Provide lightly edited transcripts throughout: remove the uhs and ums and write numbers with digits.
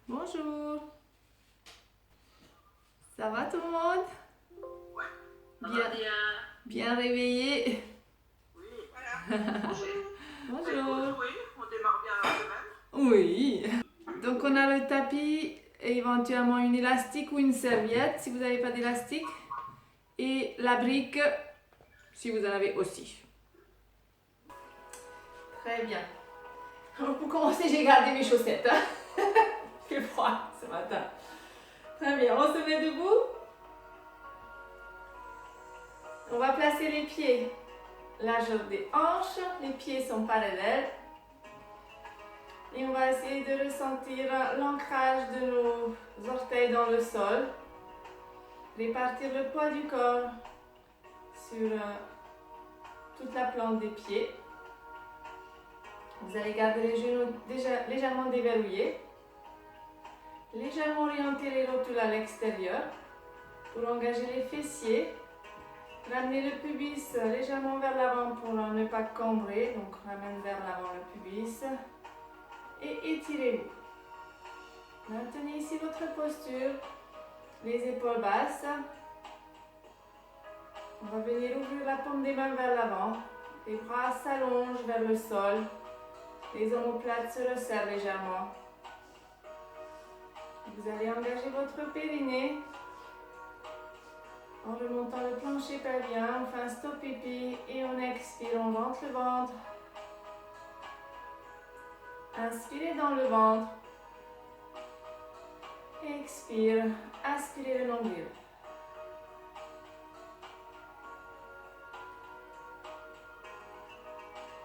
Bonjour. Ça va tout le monde? Ça Bien, va bien. bien réveillé. Oui, voilà. Bonjour. Bonjour. Oui, on démarre bien la semaine. Oui. Donc on a le tapis et éventuellement une élastique ou une serviette si vous n'avez pas d'élastique. Et la brique si vous en avez aussi. Très bien. Alors pour commencer, j'ai gardé mes chaussettes. Hein. Il fait froid ce matin. Très bien, on se met debout. On va placer les pieds largeur des hanches. Les pieds sont parallèles. Et on va essayer de ressentir l'ancrage de nos orteils dans le sol. Répartir le poids du corps sur toute la plante des pieds. Vous allez garder les genoux déjà légèrement déverrouillés. Légèrement orienter les rotules à l'extérieur pour engager les fessiers. Ramener le pubis légèrement vers l'avant pour ne pas cambrer. Donc ramène vers l'avant le pubis. Et étirez-vous. Maintenez ici votre posture. Les épaules basses. On va venir ouvrir la paume des mains vers l'avant. Les bras s'allongent vers le sol. Les omoplates se resserrent légèrement. Vous allez engager votre périnée en remontant le plancher pelvien. On fait un stop pipi et on expire, on rentre le ventre. Inspirez dans le ventre. Expire, aspirez le nombril.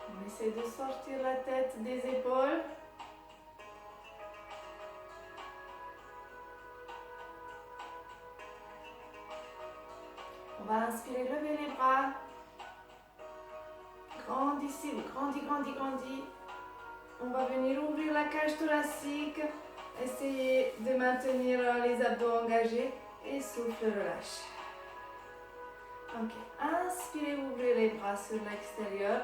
On essaie de sortir la tête des épaules. On va inspirer, lever les bras. Grandissez, grandis, grandis, grandis. On va venir ouvrir la cage thoracique. Essayez de maintenir les abdos engagés et souffle, relâche. Ok, inspirez, ouvrez les bras sur l'extérieur.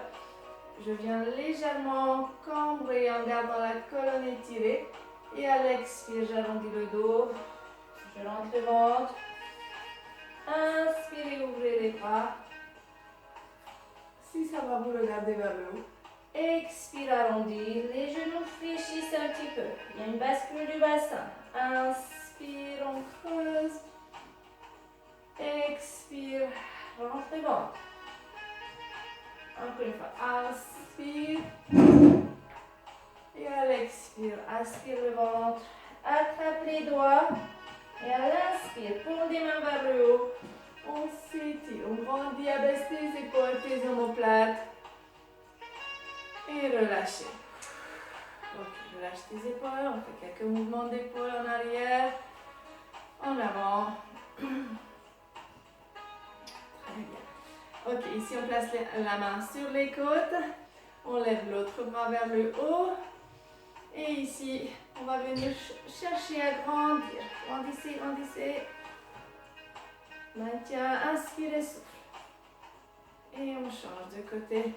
Je viens légèrement cambrer en gardant la colonne étirée. Et à l'expire, j'arrondis le dos. Je rentre le ventre. Inspirez, ouvrez les bras. Si ça va, vous regardez vers le haut. Expire, arrondir. Les genoux fléchissent un petit peu. Il y a une bascule du bassin. Inspire, on creuse. Expire, rentre le ventre. Encore une fois. Inspire. Et à l'expire, aspire le ventre. Attrape les doigts. Et à l'inspire, paume des mains vers le haut. On s'étire, on grandit, abaisse tes épaules, tes omoplates. Et relâchez. Ok, relâche tes épaules, on fait quelques mouvements d'épaule en arrière, en avant. Très bien. Ok, ici on place la main sur les côtes, on lève l'autre bras vers le haut. Et ici, on va venir chercher à grandir. Grandissez, grandissez. Maintien, inspirez, souffle. Et on change de côté.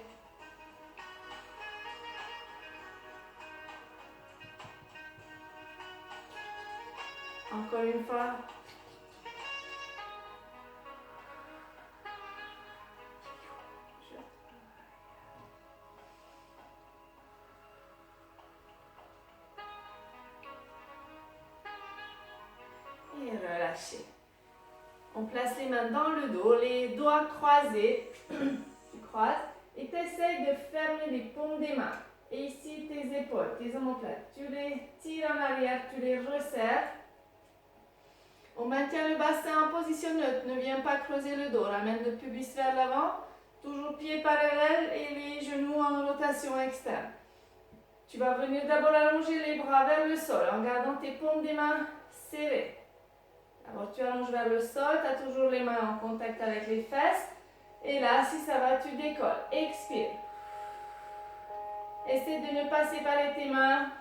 Encore une fois. Et relâchez. On place les mains dans le dos, les doigts croisés. Tu croises et tu essayes de fermer les paumes des mains. Et ici, tes épaules, tes omoplates, tu les tires en arrière, tu les resserres. On maintient le bassin en position neutre, ne viens pas creuser le dos. Ramène le pubis vers l'avant, toujours pieds parallèles et les genoux en rotation externe. Tu vas venir d'abord allonger les bras vers le sol en gardant tes paumes des mains serrées. Alors tu allonges vers le sol, tu as toujours les mains en contact avec les fesses. Et là, si ça va, tu décolles. Expire. Essaie de ne pas séparer tes mains.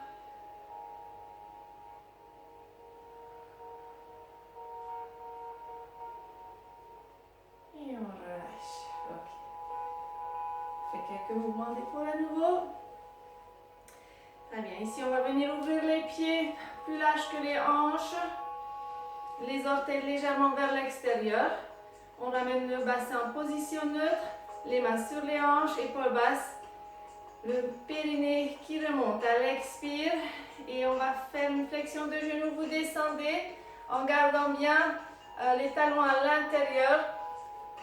Et on relâche. Ok. Fais quelques mouvements d'épaule à nouveau. Très Très bien. Ici, on va venir ouvrir les pieds plus larges que les hanches. Les orteils légèrement vers l'extérieur. On ramène le bassin en position neutre. Les mains sur les hanches, épaules basses. Le périnée qui remonte à l'expire. Et on va faire une flexion de genoux. Vous descendez en gardant bien les talons à l'intérieur.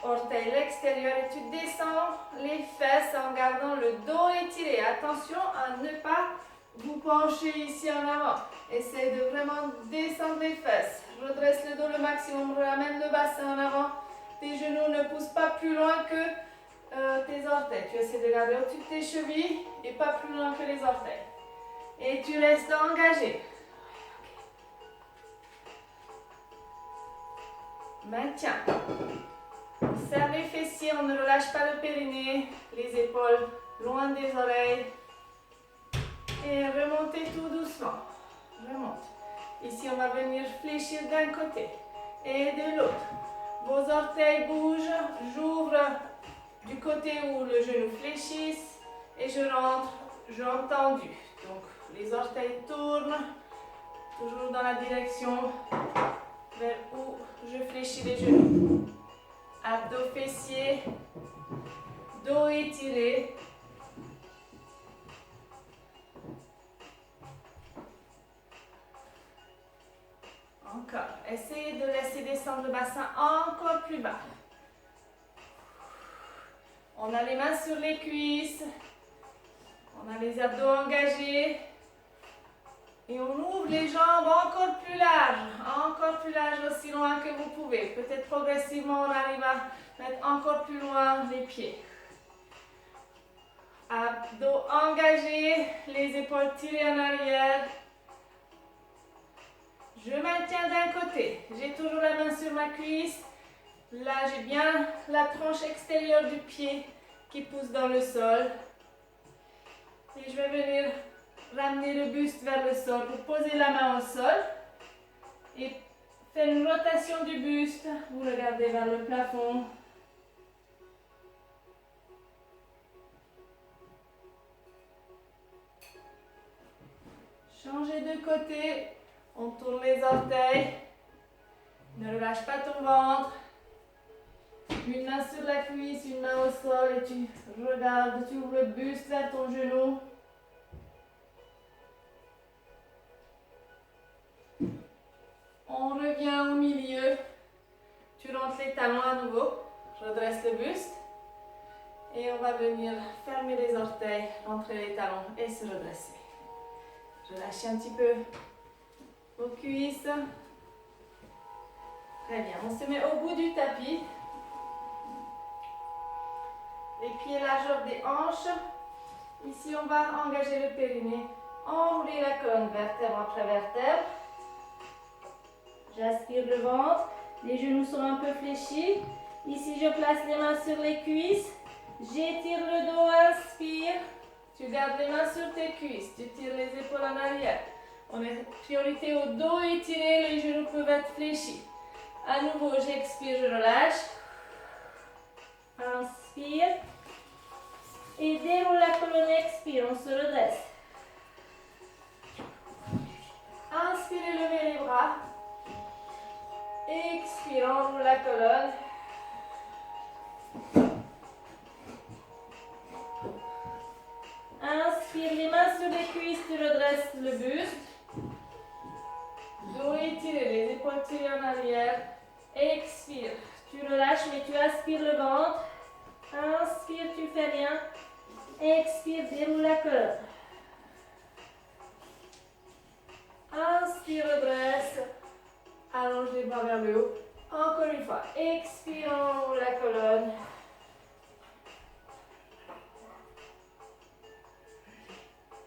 Orteil l'extérieur et tu descends les fesses en gardant le dos étiré. Attention à ne pas vous pencher ici en avant. Essaye de vraiment descendre les fesses. Redresse le dos le maximum, ramène le bassin en avant. Tes genoux ne poussent pas plus loin que tes orteils. Tu essaies de garder au-dessus de tes chevilles et pas plus loin que les orteils. Et tu restes engagé. Maintiens. Serre les fessiers, on ne relâche pas le périnée, les épaules loin des oreilles. Et remontez tout doucement. Remonte. Ici, on va venir fléchir d'un côté et de l'autre. Vos orteils bougent. J'ouvre du côté où le genou fléchisse et je rentre, jambes tendues. Donc, les orteils tournent toujours dans la direction vers où je fléchis les genoux. Abdos fessiers, dos étiré. Encore. Essayez de laisser descendre le bassin encore plus bas. On a les mains sur les cuisses. On a les abdos engagés. Et on ouvre les jambes encore plus larges aussi loin que vous pouvez. Peut-être progressivement, on arrive à mettre encore plus loin les pieds. Abdos engagés, les épaules tirées en arrière. Je maintiens d'un côté. J'ai toujours la main sur ma cuisse. Là, j'ai bien la tranche extérieure du pied qui pousse dans le sol. Et je vais venir ramener le buste vers le sol. Vous posez la main au sol et faites une rotation du buste. Vous regardez vers le plafond. Changez de côté. On tourne les orteils. Ne relâche pas ton ventre. Une main sur la cuisse, une main au sol et tu regardes, tu ouvres le buste vers ton genou. On revient au milieu. Tu rentres les talons à nouveau. Redresse le buste. Et on va venir fermer les orteils, rentrer les talons et se redresser. Relâchez un petit peu vos cuisses. Très bien. On se met au bout du tapis. Les pieds largeur des hanches. Ici, on va engager le périnée. Enrouler la colonne vertèbre après vertèbre. J'aspire le ventre. Les genoux sont un peu fléchis. Ici, je place les mains sur les cuisses. J'étire le dos, inspire. Tu gardes les mains sur tes cuisses. Tu tires les épaules en arrière. On met priorité au dos étiré. Les genoux peuvent être fléchis. À nouveau, j'expire, je relâche. Inspire. Et déroule la colonne, expire, on se redresse. Inspirez, levez les bras. Expire, enroule la colonne. Inspire, les mains sur les cuisses, tu redresses le buste. Dos étiré, les épaules tirées en arrière. Expire, tu relâches mais tu aspires le ventre. Inspire, tu fais rien. Expire, déroule la colonne. Inspire, redresse. Allonge les bras vers le haut. Encore une fois. Expire, enroule la colonne.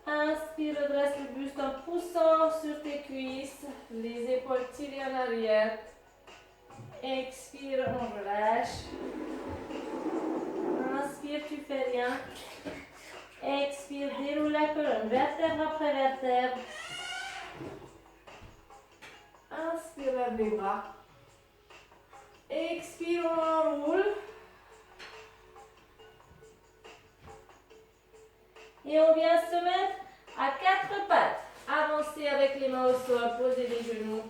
Inspire, redresse le buste en poussant sur tes cuisses. Les épaules tirées en arrière. Expire, on relâche. Inspire, tu fais rien. Expire, déroule la colonne, vertèbre après vertèbre. Inspire, lève les bras. Expire, on enroule. Et on vient se mettre à quatre les mains au sol, posez les genoux.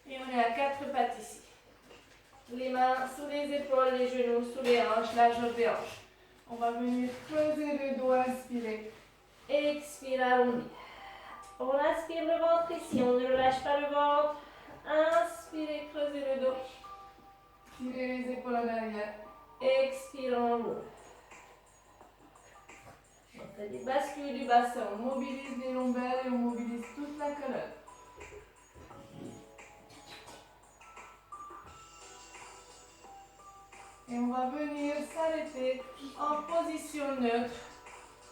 Et on est à 4 pattes ici. Les mains sous les épaules, les genoux sous les hanches, large des hanches. On va venir creuser le dos, inspirer. Expire, arrondi. On aspire le ventre ici, on ne relâche pas le ventre. Inspirez, creusez le dos. Tirez les épaules en arrière. Expire, en haut. On fait des bascules du bassin, on mobilise les lombaires et on mobilise toute la colonne. Et on va venir s'arrêter en position neutre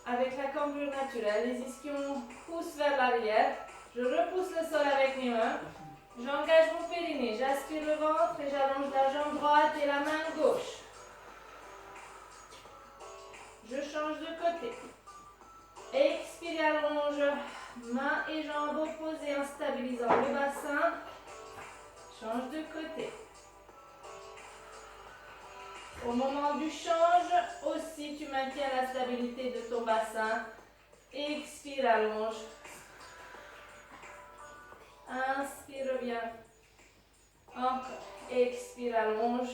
avec la cambrure naturelle. Les ischions poussent vers l'arrière. Je repousse le sol avec mes mains. J'engage mon périnée. J'aspire le ventre et j'allonge la jambe droite et la main gauche. Je change de côté. Expire, allonge. Mains et jambes opposées en stabilisant le bassin. Change de côté. Au moment du change, aussi tu maintiens la stabilité de ton bassin. Expire, allonge. Inspire, reviens. Encore. Expire, allonge.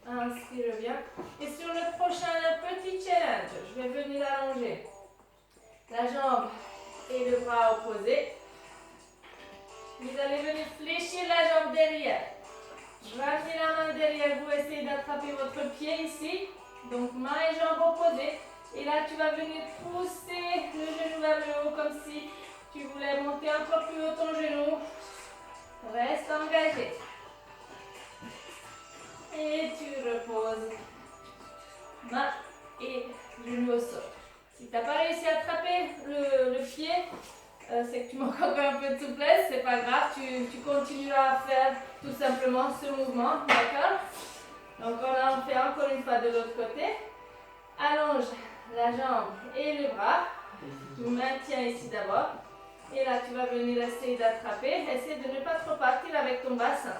Inspire, reviens. Et sur le prochain petit challenge, je vais venir allonger la jambe et le bras opposés. Vous allez venir fléchir la jambe derrière. Ramenez la main derrière vous, essayez d'attraper votre pied ici. Donc main et jambe opposées. Et là tu vas venir pousser le genou vers le haut comme si tu voulais monter encore plus haut ton genou. Reste engagé. Et tu reposes. Main et genou au sol. Si tu n'as pas réussi à attraper le pied, c'est que tu manques encore un peu de souplesse, c'est pas grave, tu continueras à faire tout simplement ce mouvement, d'accord? Donc on fait encore une fois de l'autre côté. Allonge la jambe et le bras. Tu maintiens ici d'abord. Et là tu vas venir essayer d'attraper. Essaye de ne pas trop partir avec ton bassin.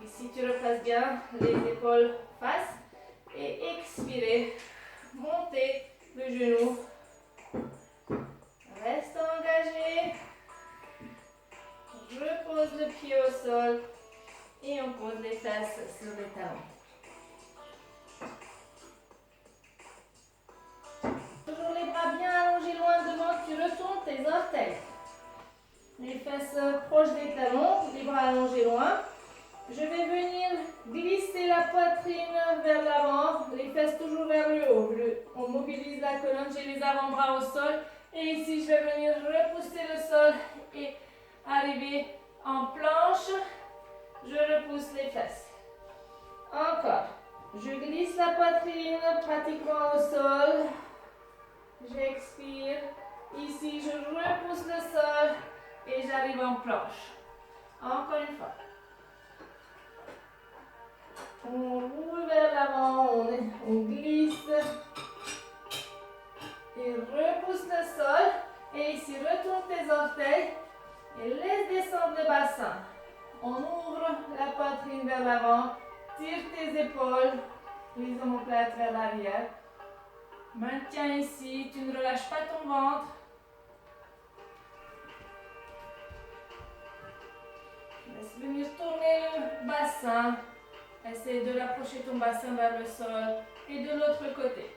Ici tu replaces bien les épaules face. Et expirez. Montez le genou. Reste engagé. Je pose le pied au sol et on pose les fesses sur les talons. Toujours les bras bien allongés loin devant, tu retournes tes orteils. Les fesses proches des talons, les bras allongés loin. Je vais venir glisser la poitrine vers l'avant, les fesses toujours vers le haut. On mobilise la colonne, j'ai les avant-bras au sol. Et ici, je vais venir repousser le sol et arriver en planche. Je repousse les fesses. Encore. Je glisse la poitrine pratiquement au sol. J'expire. Ici, je repousse le sol et j'arrive en planche. Encore une fois. On roule vers l'avant, on glisse. Et repousse le sol. Et ici, retourne tes orteils. Et laisse descendre le bassin. On ouvre la poitrine vers l'avant. Tire tes épaules. Les omoplates vers l'arrière. Maintiens ici. Tu ne relâches pas ton ventre. Laisse venir tourner le bassin. Essaye de rapprocher ton bassin vers le sol. Et de l'autre côté.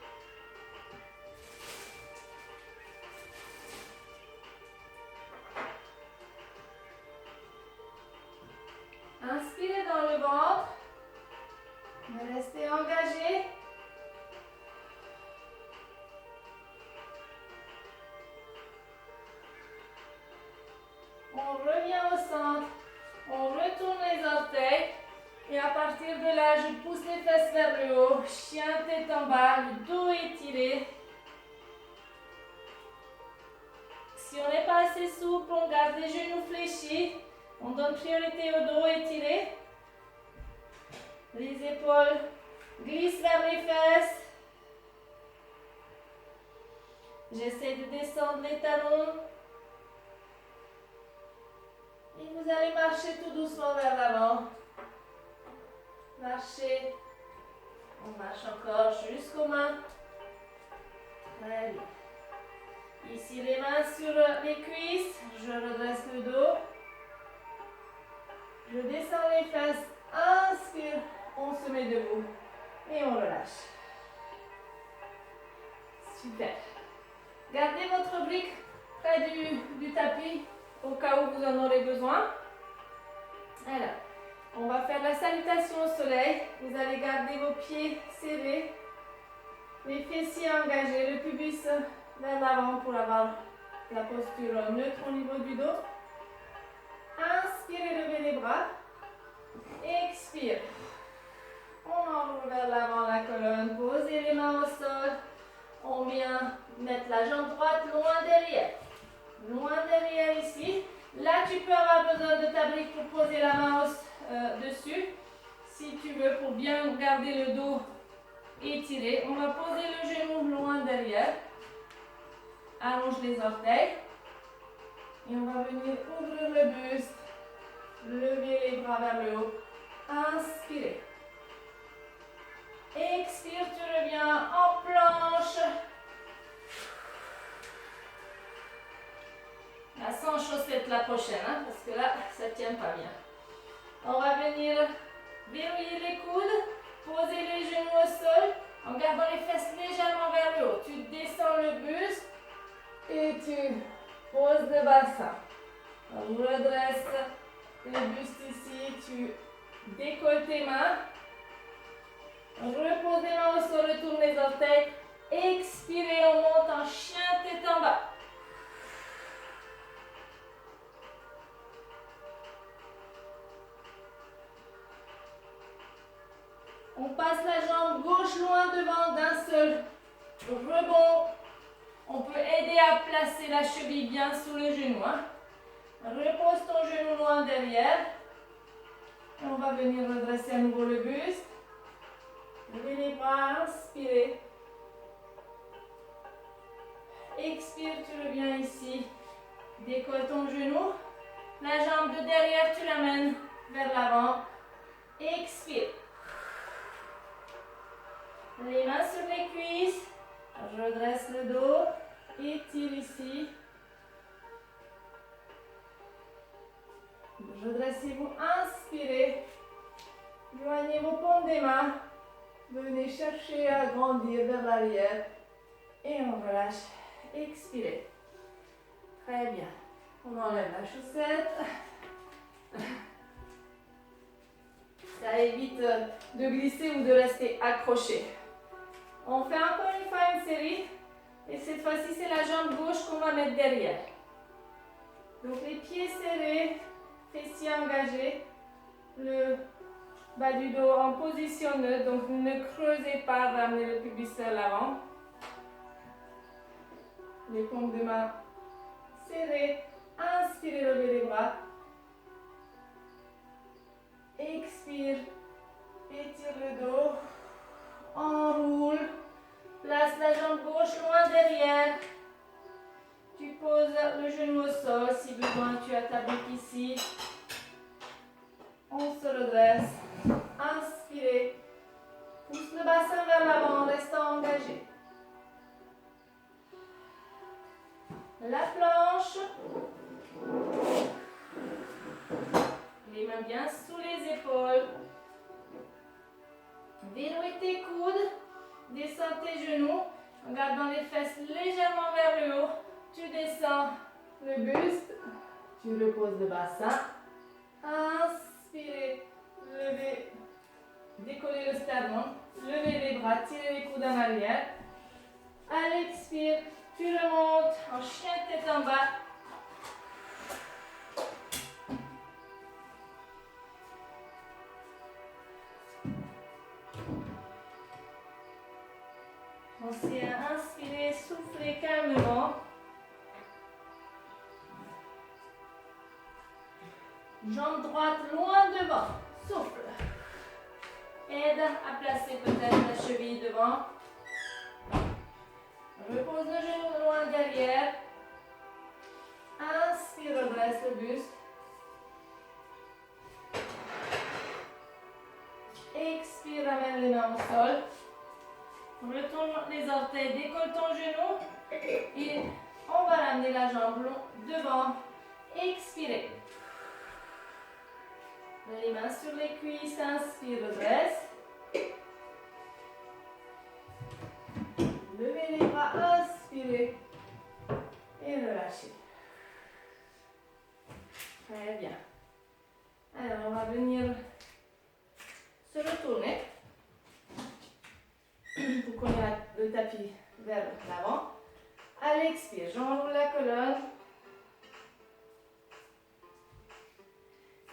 Inspirez dans le ventre. Restez engagé. On revient au centre. On retourne les orteils. Et à partir de là, je pousse les fesses vers le haut. Chien tête en bas. Le dos étiré. Si on n'est pas assez souple, on garde les genoux fléchis. On donne priorité au dos étiré. Les épaules glissent vers les fesses. J'essaie de descendre les talons. Et vous allez marcher tout doucement vers l'avant. Marchez. On marche encore jusqu'aux mains. Très bien. Ici, Ici, les mains sur les cuisses. Je redresse le dos. Je descends les fesses. Inspire. On se met debout. Et on relâche. Super. Gardez votre brique près du tapis au cas où vous en aurez besoin. Alors, on va faire la salutation au soleil. Vous allez garder vos pieds serrés, les fessiers engagés, le pubis vers l'avant pour avoir la posture neutre au niveau du dos. Inspirez, levez les bras. Expire. On enroule vers l'avant la colonne. Posez les mains au sol. On vient mettre la jambe droite loin derrière. Loin derrière ici. Là, tu peux avoir besoin de ta brique pour poser la main dessus. Si tu veux, pour bien garder le dos étiré. On va poser le genou loin derrière. Allonge les orteils. Et on va venir ouvrir le buste. Lever les bras vers le haut. Inspirez. Expire, tu reviens en planche. Là, sans chaussettes la prochaine, hein, parce que là, ça ne tient pas bien. On va venir verrouiller les coudes, poser les genoux au sol, en gardant les fesses légèrement vers le haut. Tu descends le buste et tu poses le bassin. Redresse le buste ici, tu décolles tes mains. Repose les mains au sol, retourne les orteils. Expirez, on monte en chien, tête en bas. On passe la jambe gauche loin devant d'un seul rebond. On peut aider à placer la cheville bien sous le genou. Hein. Repose ton genou loin derrière. Et on va venir redresser à nouveau le buste. Levez les bras, inspirez. Expire, tu reviens ici. Décolle ton genou. La jambe de derrière, tu l'amènes vers l'avant. Expire. Les mains sur les cuisses. Redresse le dos. Étire ici. Redressez-vous, inspirez. Joignez vos paumes des mains. Venez chercher à grandir vers l'arrière. Et on relâche. Expirez. Très bien. On enlève la chaussette. Ça évite de glisser ou de rester accroché. On fait encore une fois une série. Et cette fois-ci, c'est la jambe gauche qu'on va mettre derrière. Donc les pieds serrés, fessiers engagés, le bas du dos en position neutre. Donc ne creusez pas, ramenez le pubis vers l'avant. Les paumes de main serrées. Inspirez, levez les bras. Expire, étire le dos. Enroule. Place la jambe gauche loin derrière. Tu poses le genou au sol. Si besoin, tu as ta brique ici. On se redresse. Inspirez. Pousse le bassin vers l'avant en restant engagé. La planche. Les mains bien sous les épaules. Verrouille tes coudes. Descends tes genoux. En gardant les fesses légèrement vers le haut. Tu descends le buste. Tu reposes le bassin. Inspirez. Levez. Décollez le sternum. Levez les bras. Tirez les coudes en arrière. À l'expire. Tu remontes en chien tête en bas. Pensez à inspirer, soufflez calmement. Jambe droite loin devant. Souffle. Aide à placer peut-être la cheville devant. Repose le genou loin derrière. Inspire, redresse le buste. Expire, ramène les mains au sol. Retourne les orteils, décolle ton genou. Et on va amenez la jambe devant. Expirez. Les mains sur les cuisses, inspire, redresse. Levez les bras, inspirez et relâchez. Très bien. Alors, on va venir se retourner pour qu'on ait le tapis vers l'avant. À l'expire, j'enroule la colonne.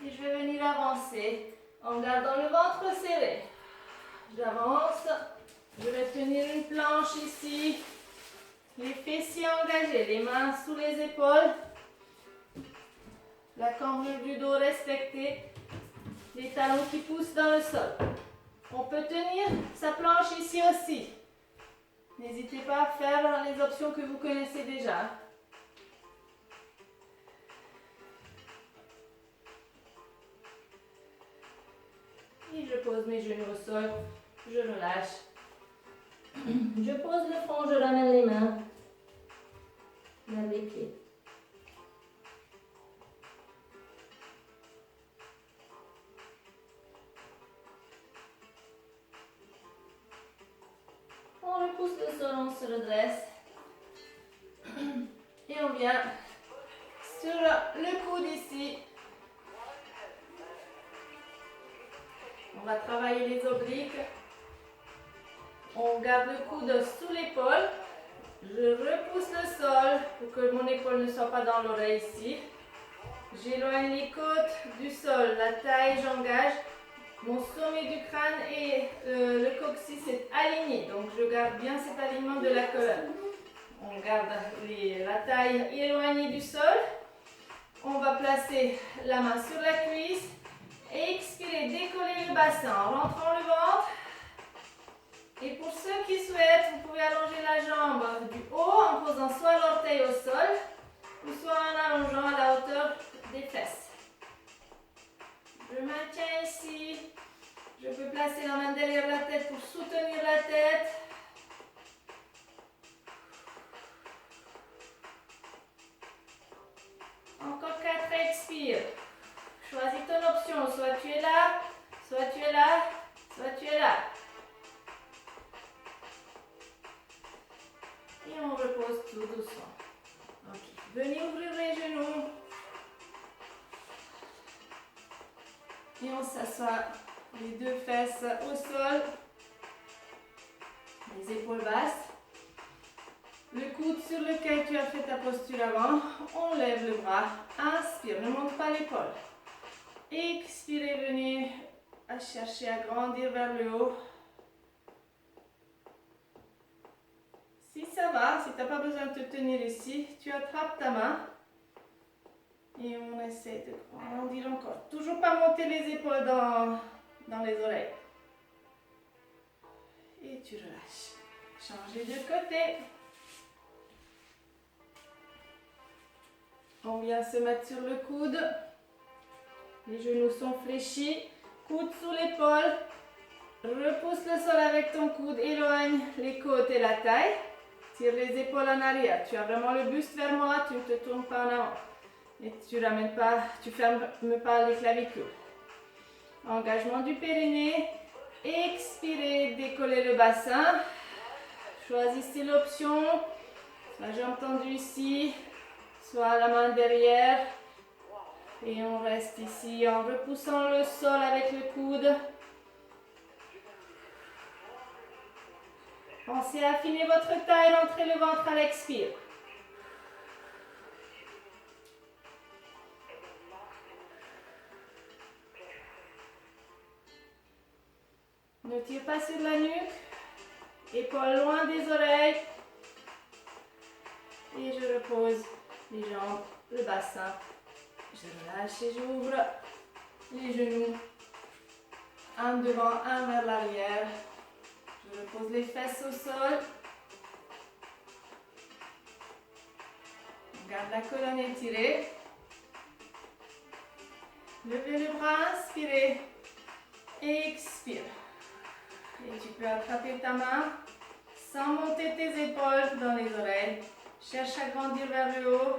Et je vais venir avancer en gardant le ventre serré. J'avance. Je vais tenir une planche ici. Les fessiers engagés, les mains sous les épaules. La cambrure du dos respectée. Les talons qui poussent dans le sol. On peut tenir sa planche ici aussi. N'hésitez pas à faire les options que vous connaissez déjà. Et je pose mes genoux au sol, je relâche. Je pose le front, je ramène les mains vers les pieds. On repousse le sol, on se redresse. Et on vient sur le coude ici. On va travailler les obliques. On garde le coude sous l'épaule. Je repousse le sol pour que mon épaule ne soit pas dans l'oreille ici. J'éloigne les côtes du sol, la taille, j'engage. Mon sommet du crâne et le coccyx est aligné. Donc je garde bien cet alignement de la colonne. On garde la taille éloignée du sol. On va placer la main sur la cuisse. Expirez, décollez le bassin en rentrant le ventre. Et pour ceux qui souhaitent, vous pouvez allonger la jambe du haut en posant soit l'orteil au sol ou soit en allongeant à la hauteur des fesses. Je maintiens ici. Je peux placer la main derrière la tête pour soutenir la tête. Encore 4, expire. Choisis ton option, soit tu es là, soit tu es là, soit tu es là. Et on repose tout doucement. Ok. Venez ouvrir les genoux. Et on s'assoit les deux fesses au sol. Les épaules basses. Le coude sur lequel tu as fait ta posture avant. On lève le bras. Inspire, ne monte pas l'épaule. Expirez, venez à chercher à grandir vers le haut. Si ça va, si tu n'as pas besoin de te tenir ici, tu attrapes ta main et on essaie de grandir encore. Toujours pas monter les épaules dans les oreilles. Et tu relâches. Changez de côté. On vient se mettre sur le coude. Les genoux sont fléchis. Coude sous l'épaule. Repousse le sol avec ton coude. Éloigne les côtes et la taille. Tire les épaules en arrière. Tu as vraiment le buste vers moi. Tu ne te tournes pas en avant. Et tu ramènes pas, tu fermes pas les clavicules. Engagement du périnée. Expirez, décollez le bassin. Choisissez l'option. Soit jambe tendue ici, soit la main derrière. Et on reste ici en repoussant le sol avec le coude. Pensez à affiner votre taille, rentrez le ventre à l'expire. Ne tire pas sur la nuque. Épaules loin des oreilles. Et je repose les jambes, le bassin. Je relâche et j'ouvre les genoux. Un devant, un vers l'arrière. Je repose les fesses au sol. On garde la colonne étirée. Levez le bras, inspirez. Expire. Et tu peux attraper ta main sans monter tes épaules dans les oreilles. Cherche à grandir vers le haut.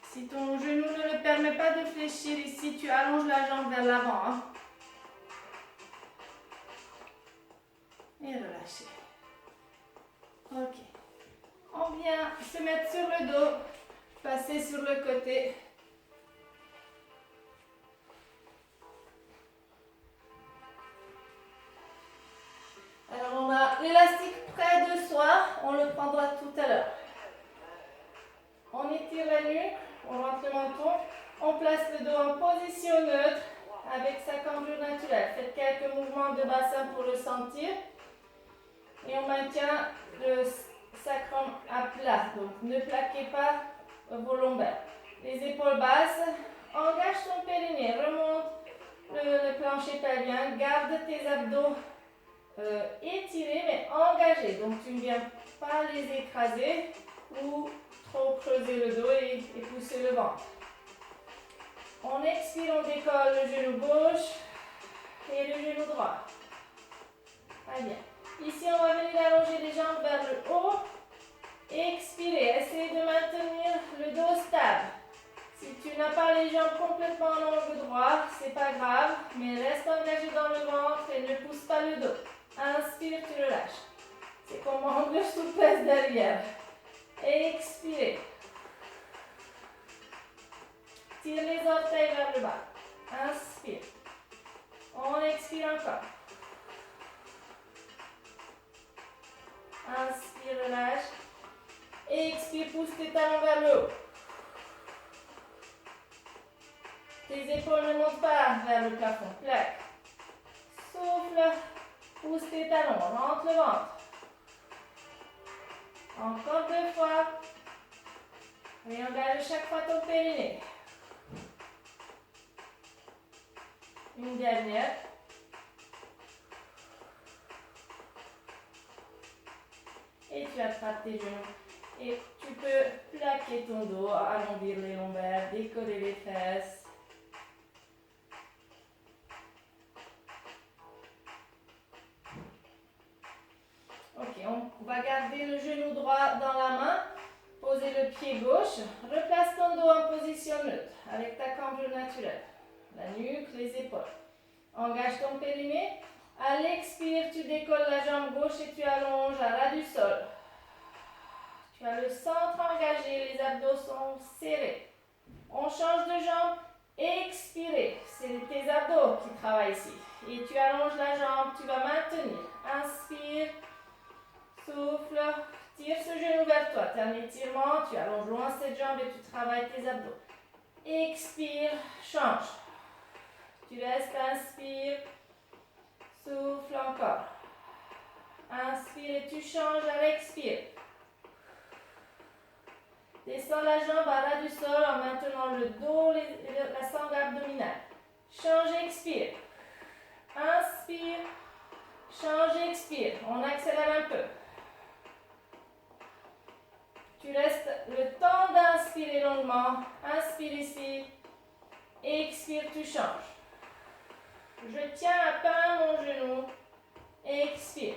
Si ton genou ne le permet pas de fléchir ici, tu allonges la jambe vers l'avant. Hein. Et relâchez. Ok. On vient se mettre sur le dos, passer sur le côté. Alors on a l'élastique près de soi, on le prendra tout à l'heure. On étire la nuque, on rentre le menton, on place le dos en position neutre avec sa cambrure naturelle. Faites quelques mouvements de bassin pour le sentir. Et on maintient le sacrum à plat, donc ne plaquez pas vos lombaires. Les épaules basses, engage ton périnée, remonte le plancher pelvien, garde tes abdos étirés mais engagés. Donc tu ne viens pas les écraser ou trop creuser le dos et pousser le ventre. On expire, on décolle le genou gauche et le genou droit. Très bien. Ici, on va venir allonger les jambes vers le haut. Expirez. Essayez de maintenir le dos stable. Si tu n'as pas les jambes complètement en angle droit, c'est pas grave, mais reste engagé dans le ventre et ne pousse pas le dos. Inspire, tu relâches. C'est comme angle souplesse derrière. Expirez. Tire les orteils vers le bas. Inspire. On expire encore. Inspire, relâche. Expire, pousse tes talons vers le haut. Tes épaules ne montent pas vers le plafond. Plaque. Souffle. Pousse tes talons. Rentre le ventre. Encore 2 fois. Et engage chaque fois ton périnée. Une dernière. Et tu attrapes tes genoux. Et tu peux plaquer ton dos, arrondir les lombaires, décoller les fesses. Ok, on va garder le genou droit dans la main. Poser le pied gauche. Replace ton dos en position neutre avec ta cambrure naturelle. La nuque, les épaules. Engage ton périnée. À l'expire, tu décolles la jambe gauche et tu allonges à ras du sol. Tu as le centre engagé, les abdos sont serrés. On change de jambe. Expirez. C'est tes abdos qui travaillent ici. Et tu allonges la jambe, tu vas maintenir. Inspire. Souffle. Tire ce genou vers toi. Tu as un étirement, tu allonges loin cette jambe et tu travailles tes abdos. Expire. Change. Tu restes, inspire. Souffle encore. Inspire et tu changes à l'expire. Descends la jambe à ras du sol en maintenant le dos, la sangle abdominale. Change, expire. Inspire. Change, expire. On accélère un peu. Tu restes le temps d'inspirer longuement. Inspire ici. Expire, tu changes. Je tiens à peine mon genou. Expire.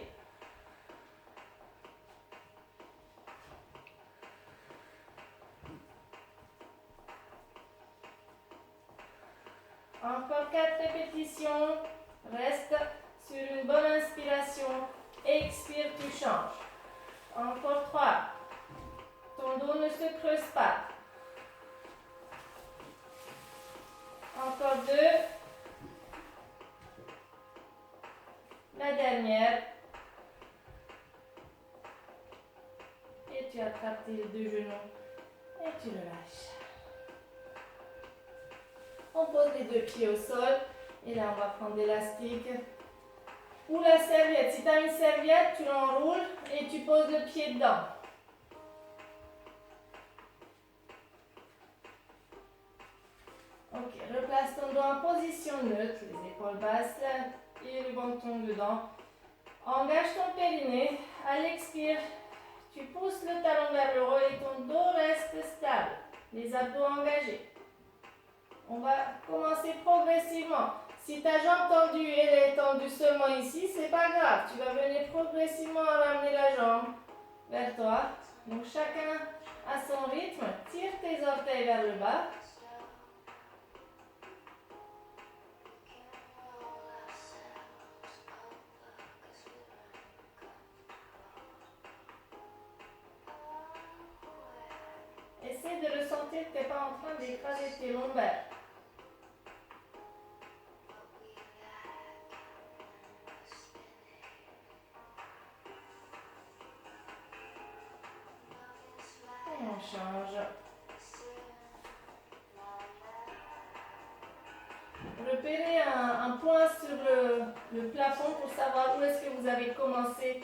Encore 4 répétitions. Reste sur une bonne inspiration. Expire, tu changes. Encore 3. Ton dos ne se creuse pas. Encore 2. La dernière. Et tu attrapes tes 2 genoux. Et tu relâches. On pose les 2 pieds au sol. Et là, on va prendre l'élastique. Ou la serviette. Si tu as une serviette, tu l'enroules et tu poses le pied dedans. Ok, replace ton dos en position neutre, les épaules basses et le menton dedans. Engage ton périnée. À l'expire, tu pousses le talon vers le haut et ton dos reste stable. Les abdos engagés. On va commencer progressivement. Si ta jambe tendue, elle est tendue seulement ici, c'est pas grave. Tu vas venir progressivement ramener la jambe vers toi. Donc chacun à son rythme. Tire tes orteils vers le bas. Essaie de ressentir que tu n'es pas en train d'écraser tes lombaires. Et on change. Repérez un point sur le plafond pour savoir où est-ce que vous avez commencé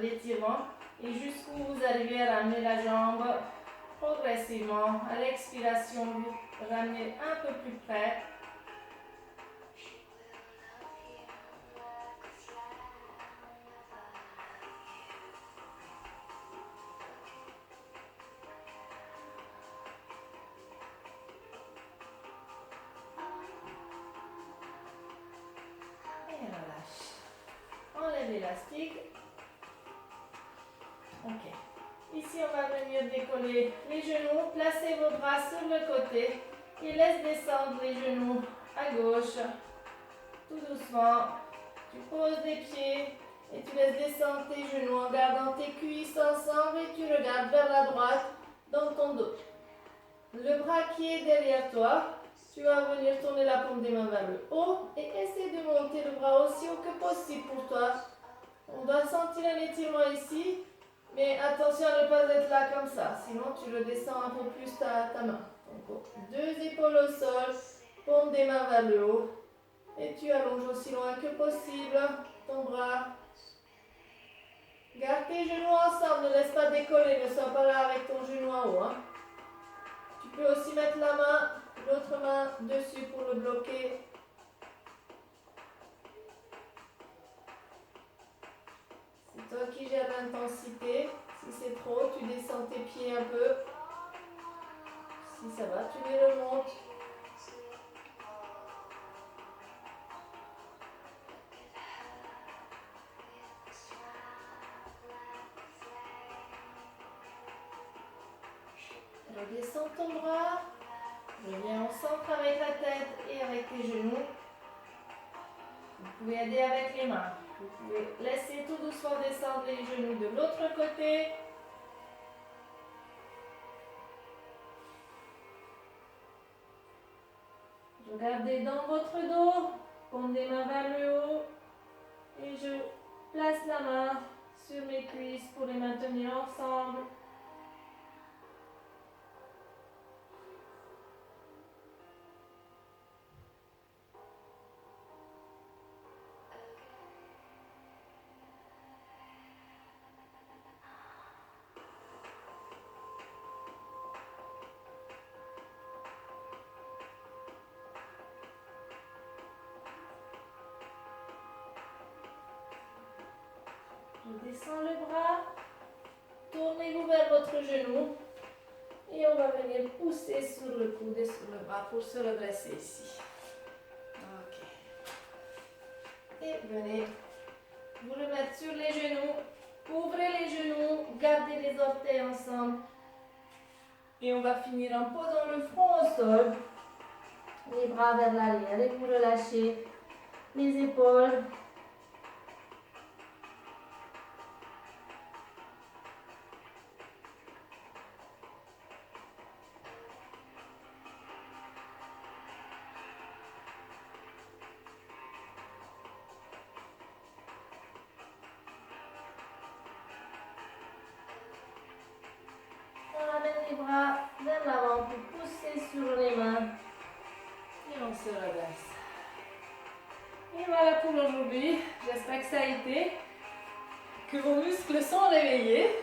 l'étirement et jusqu'où vous arrivez à ramener la jambe progressivement. À l'expiration, vous ramenez un peu plus près. Et relâche. Enlève l'élastique. Ok. Ici, on va venir décoller les genoux. Placez vos bras sur le côté et laisse descendre les genoux à gauche. Tout doucement. Tu poses les pieds et tu laisses descendre tes genoux en gardant tes cuisses ensemble et tu regardes vers la droite dans ton dos. Le bras qui est derrière toi, tu vas venir tourner la paume des mains vers le haut et essaie de monter le bras aussi haut que possible pour toi. On doit sentir un étirement ici. Mais attention à ne pas être là comme ça, sinon tu redescends un peu plus ta main. Donc, deux épaules au sol, paume des mains vers le haut. Et tu allonges aussi loin que possible ton bras. Garde tes genoux ensemble, ne laisse pas décoller, ne sois pas là avec ton genou en haut. Hein. Tu peux aussi mettre l'autre main dessus pour le bloquer. C'est toi qui gères l'intensité. Si c'est trop, tu descends tes pieds un peu. Si ça va, tu les remontes. Redescends ton bras. Reviens au centre avec la tête et avec tes genoux. Vous pouvez aider avec les mains. Vous pouvez laisser tout doucement descendre les genoux de l'autre côté. Regardez dans votre dos, paume des mains vers le haut. Et je place la main sur mes cuisses pour les maintenir ensemble. Je descends le bras, tournez-vous vers votre genou et on va venir pousser sur le coude et sur le bras pour se redresser ici. Ok. Et venez vous remettre sur les genoux, ouvrez les genoux, gardez les orteils ensemble et on va finir en posant le front au sol, les bras vers l'arrière et vous relâchez les épaules. Les bras vers l'avant pour pousser sur les mains et on se redresse. Et voilà pour aujourd'hui. J'espère que ça a été, que vos muscles sont réveillés.